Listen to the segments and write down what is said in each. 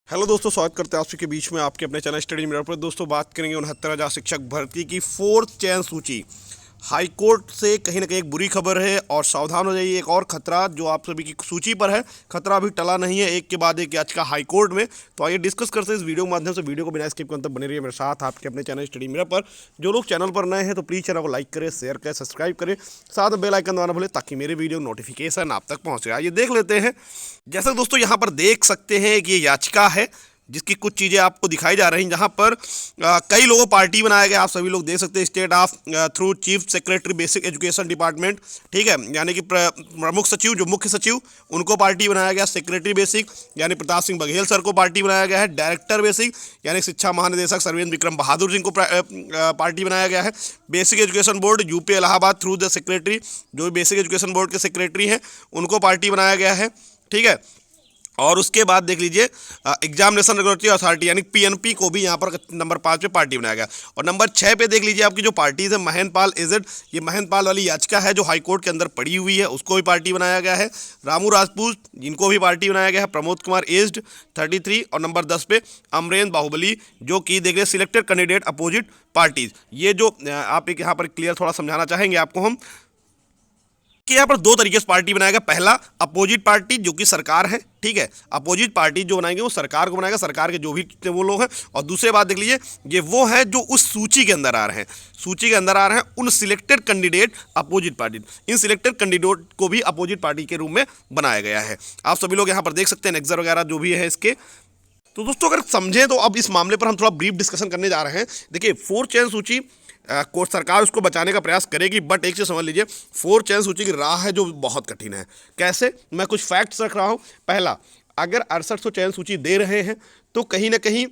Hello दोस्तों, स्वागत करते हैं आप सभी के बीच में आपके अपने चैनल स्टडी मिरर पर। दोस्तों बात करेंगे 69,000 शिक्षक भर्ती की फोर्थ चयन सूची। हाई कोर्ट से कहीं ना कहीं एक बुरी खबर है और सावधान हो जाइए, एक और खतरा जो आप सभी की सूची पर है। खतरा अभी टला नहीं है, एक के बाद एक याचिका हाई कोर्ट में। तो आइए डिस्कस करते हैं इस वीडियो के माध्यम से। वीडियो को बिना स्किप करते बने रहिए मेरे साथ आपके अपने चैनल स्टडी मिरर पर। जो लोग चैनल पर नए हैं तो प्लीज़ चैनल को लाइक करें, शेयर करें, सब्सक्राइब करें, साथ में बेल आइकन दबाना भूलें ताकि मेरे वीडियो नोटिफिकेशन आप तक पहुँचे। आइए देख लेते हैं। जैसा दोस्तों यहाँ पर देख सकते हैं कि ये याचिका है जिसकी कुछ चीज़ें आपको दिखाई जा रही हैं। जहाँ पर कई लोगों पार्टी बनाया गया, आप सभी लोग देख सकते हैं। State of through chief secretary basic education department, ठीक है, यानी कि प्रमुख सचिव जो मुख्य सचिव उनको पार्टी बनाया गया। सेक्रेटरी बेसिक यानी प्रताप सिंह बघेल सर को पार्टी बनाया गया है। डायरेक्टर बेसिक यानी शिक्षा महानिदेशक सर्वेंद्र विक्रम बहादुर सिंह को पार्टी बनाया गया है। Basic education board UP Allahabad through the secretary, जो बेसिक एजुकेशन बोर्ड के सेक्रेटरी हैं उनको पार्टी बनाया गया है, ठीक है। और उसके बाद देख लीजिए एग्जामिनेशन रेगुलेटरी अथॉरिटी यानी पीएनपी को भी यहाँ पर नंबर 5 पे पार्टी बनाया गया। और नंबर 6 पे देख लीजिए आपकी जो पार्टीज है महेंद्र पाल एजेड, ये महेंद्र पाल वाली याचिका है जो हाईकोर्ट के अंदर पड़ी हुई है, उसको भी पार्टी बनाया गया है। रामू राजपूत जिनको भी पार्टी बनाया गया है। प्रमोद कुमार एज्ड 33। और नंबर 10 पे अमरेंद्र बाहुबली जो कि देख रहे सिलेक्टेड कैंडिडेट अपोजिट पार्टीज। ये जो आप एक यहाँ पर क्लियर थोड़ा समझाना चाहेंगे आपको हम कि यहाँ पर दो तरीके से पार्टी बनाया गया। पहला अपोजिट पार्टी जो कि सरकार है, ठीक है, अपोजिट पार्टी जो बनाएंगे वो सरकार को बनाएगा, सरकार के जो भी वो लोग हैं। और दूसरे बात देख लीजिए, ये वो है जो उस सूची के अंदर आ रहे हैं, सूची के अंदर आ रहे हैं उन सिलेक्टेड कैंडिडेट अपोजिट पार्टी। इन सिलेक्टेड कैंडिडेट को भी अपोजिट पार्टी के रूप में बनाया गया है। आप सभी लोग यहाँ पर देख सकते हैं नेक्सर वगैरह जो भी है इसके। तो दोस्तों अगर समझें तो अब इस मामले पर हम थोड़ा ब्रीफ डिस्कशन करने जा रहे हैं। देखिए फोर्थ चयन सूची कोर्ट सरकार उसको बचाने का प्रयास करेगी, बट एक चीज़ समझ लीजिए, फोर्थ चयन सूची की राह है जो बहुत कठिन है। कैसे? मैं कुछ फैक्ट्स रख रहा हूँ। पहला, अगर 6800 चयन सूची दे रहे हैं तो कहीं ना कहीं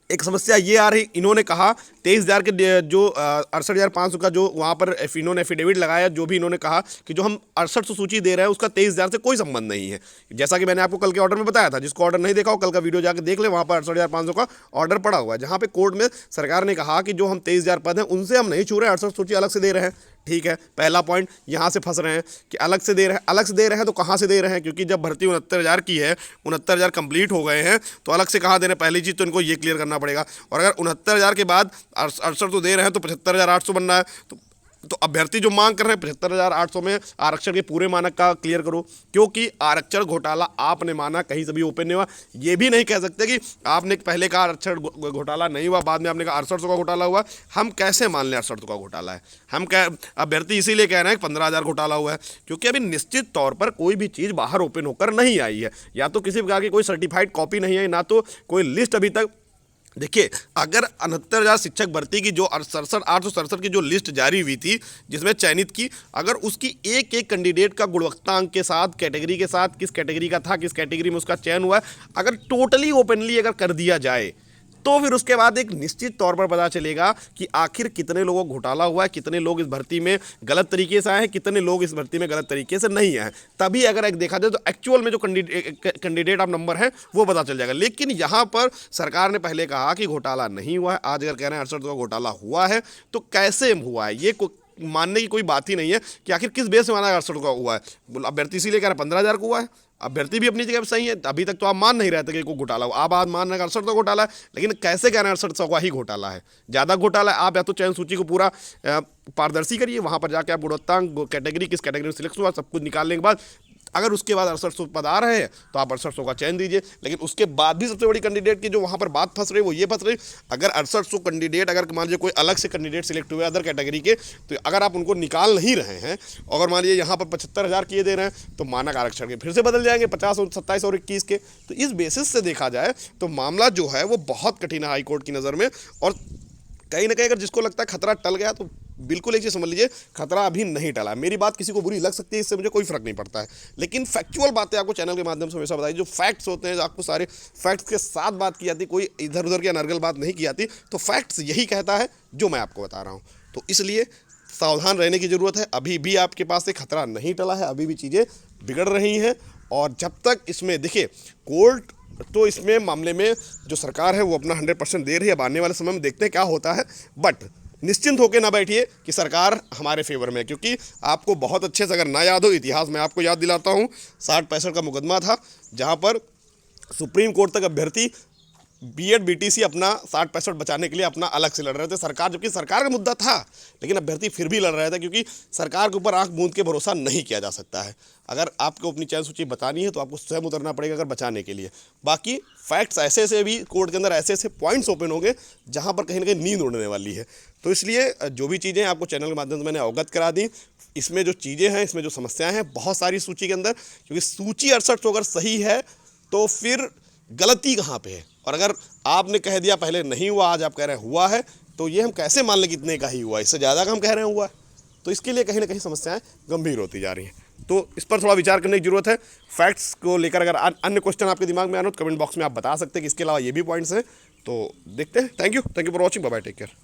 एक समस्या ये आ रही, इन्होंने कहा 23,000 के जो 68,500 का जो वहाँ पर इन्होंने एफिडेविट लगाया, जो भी इन्होंने कहा कि जो हम 6800 सूची दे रहे हैं उसका 23,000 से कोई संबंध नहीं है। जैसा कि मैंने आपको कल के ऑर्डर में बताया था, जिसको ऑर्डर नहीं देखा हो कल का वीडियो जाकर देख ले, वहाँ पर 68,500 का ऑर्डर पड़ा हुआ है, जहाँ पे कोर्ट में सरकार ने कहा कि जो हम 23,000 पद हैं उनसे हम नहीं छू रहे, 68 सूची अलग से दे रहे हैं। ठीक है, पहला पॉइंट यहाँ से फंस रहे हैं कि अलग से दे रहे हैं। अलग से दे रहे हैं तो कहाँ से दे रहे हैं? क्योंकि जब भर्ती 69,000 की है, 69,000 कंप्लीट हो गए हैं, तो अलग से कहाँ दे रहे हैं? पहली चीज़ तो इनको ये क्लियर करना पड़ेगा। और अगर 69,000 के बाद 68 तो दे रहे हैं तो 75,800 बनना है। तो अभ्यर्थी जो मांग कर रहे हैं 75,800 में आरक्षण के पूरे मानक का क्लियर करो, क्योंकि आरक्षण घोटाला आपने माना कहीं से भी ओपन नहीं हुआ। ये भी नहीं कह सकते कि आपने पहले कहा आरक्षण घोटाला नहीं हुआ, बाद में आपने कहा 6800 का घोटाला हुआ। हम कैसे मान लें 6800 का घोटाला है? हम क्या अभ्यर्थी इसीलिए कह रहे हैं कि 15,000 घोटाला हुआ है क्योंकि अभी निश्चित तौर पर कोई भी चीज़ बाहर ओपन होकर नहीं आई है, या तो किसी प्रकार की कोई सर्टिफाइड कॉपी नहीं है, ना तो कोई लिस्ट अभी तक। देखिए, अगर 69,000 शिक्षक भर्ती की जो 867 की जो लिस्ट जारी हुई थी जिसमें चयनित की, अगर उसकी एक एक कैंडिडेट का गुणवत्ता अंक के साथ, कैटेगरी के साथ, किस कैटेगरी का था, किस कैटेगरी में उसका चयन हुआ, अगर टोटली ओपनली अगर कर दिया जाए तो फिर उसके बाद एक निश्चित तौर पर पता चलेगा कि आखिर कितने लोगों को घोटाला हुआ है, कितने लोग इस भर्ती में गलत तरीके से आए हैं, कितने लोग इस भर्ती में गलत तरीके से नहीं आए। तभी अगर एक देखा जाए तो एक्चुअल में जो कैंडिडेट ऑफ नंबर है वो पता चल जाएगा। लेकिन यहाँ पर सरकार ने पहले कहा कि घोटाला नहीं हुआ है, आज अगर कह रहे हैं 68 का घोटाला हुआ है, तो कैसे हुआ है ये मानने की कोई बात ही नहीं है कि आखिर किस बेस से माना 68 का हुआ है। अभ्यर्थी इसीलिए कह रहे हैं 15,000 को हुआ है। अभ्यर्थी भी अपनी जगह पर सही है, अभी तक तो आप मान नहीं रहे थे कि कोई घोटाला हो। आप आज मान रहे हैं 68 घोटाला है, लेकिन कैसे कह रहे हैं 68 का ही घोटाला है? ज़्यादा घोटाला है। आप या तो चयन सूची को पूरा पारदर्शी करिए, वहाँ पर जाके आप गुणवत्तांक, कैटेगरी किस कैटेगरी में सिलेक्ट हुआ सब कुछ निकालने के बाद अगर उसके बाद 6800 पद आ रहे हैं तो आप 6800 का चयन दीजिए। लेकिन उसके बाद भी सबसे बड़ी कैंडिडेट की जो वहाँ पर बात फंस रही है वो ये फंस रही, अगर 6800 कैंडिडेट, अगर मान लीजिए कोई अलग से कैंडिडेट सिलेक्ट हुए अदर कैटेगरी के, तो अगर आप उनको निकाल नहीं रहे हैं, अगर मान लीजिए यहाँ पर 75,000 किए दे रहे हैं, तो मानक आरक्षण के फिर से बदल जाएंगे 50 और 27 और 21 के। तो इस बेसिस से देखा जाए तो मामला जो है वो बहुत कठिन है हाईकोर्ट की नज़र में। और कहीं ना कहीं अगर जिसको लगता है खतरा टल गया, तो बिल्कुल एक चीज़ समझ लीजिए, खतरा अभी नहीं टला। मेरी बात किसी को बुरी लग सकती है, इससे मुझे कोई फर्क नहीं पड़ता है, लेकिन फैक्चुअल बातें आपको चैनल के माध्यम से हमेशा बताई, जो फैक्ट्स होते हैं, आपको सारे फैक्ट्स के साथ बात की जाती, कोई इधर उधर की अनर्गल बात नहीं की जाती। तो फैक्ट्स यही कहता है जो मैं आपको बता रहा हूँ। तो इसलिए सावधान रहने की ज़रूरत है। अभी भी आपके पास से खतरा नहीं टला है, अभी भी चीज़ें बिगड़ रही हैं। और जब तक इसमें देखिए कोर्ट तो इसमें मामले में जो सरकार है वो अपना 100% दे रही है। अब आने वाले समय में देखते हैं क्या होता है, बट निश्चिंत होकर ना बैठिए कि सरकार हमारे फेवर में है, क्योंकि आपको बहुत अच्छे से अगर ना याद हो इतिहास में आपको याद दिलाता हूँ, 60-65 का मुकदमा था जहाँ पर सुप्रीम कोर्ट तक अभ्यर्थी बीएड बीटीसी अपना 60-65 बचाने के लिए अपना अलग से लड़ रहे थे। सरकार, जबकि सरकार का मुद्दा था, लेकिन अभ्यर्थी फिर भी लड़ रहा था, क्योंकि सरकार के ऊपर आंख मूंद के भरोसा नहीं किया जा सकता है। अगर आपको अपनी चयन सूची बतानी है तो आपको स्वयं उतरना पड़ेगा अगर बचाने के लिए। बाकी फैक्ट्स ऐसे ऐसे भी कोर्ट के अंदर ऐसे ऐसे पॉइंट्स ओपन होंगे जहाँ पर कहीं ना कहीं नींद उड़ने वाली है। तो इसलिए जो भी चीज़ें आपको चैनल के माध्यम से मैंने अवगत करा दी, इसमें जो चीज़ें हैं, इसमें जो समस्याएं हैं बहुत सारी सूची के अंदर, क्योंकि सूची 68 तो अगर सही है तो फिर गलती कहाँ पे है। और अगर आपने कह दिया पहले नहीं हुआ, आज आप कह रहे हैं हुआ है, तो ये हम कैसे मान लें कितने का ही हुआ, इससे ज़्यादा का हम कह रहे हैं हुआ है। तो इसके लिए कहीं ना कहीं समस्याएं गंभीर होती जा रही हैं। तो इस पर थोड़ा विचार करने की जरूरत है। फैक्ट्स को लेकर अगर अन्य क्वेश्चन आपके दिमाग में आना तो कमेंट बॉक्स में आप बता सकते हैं कि इसके अलावा ये भी पॉइंट्स हैं। तो देखते हैं। Thank you for watching. Bye bye, take care.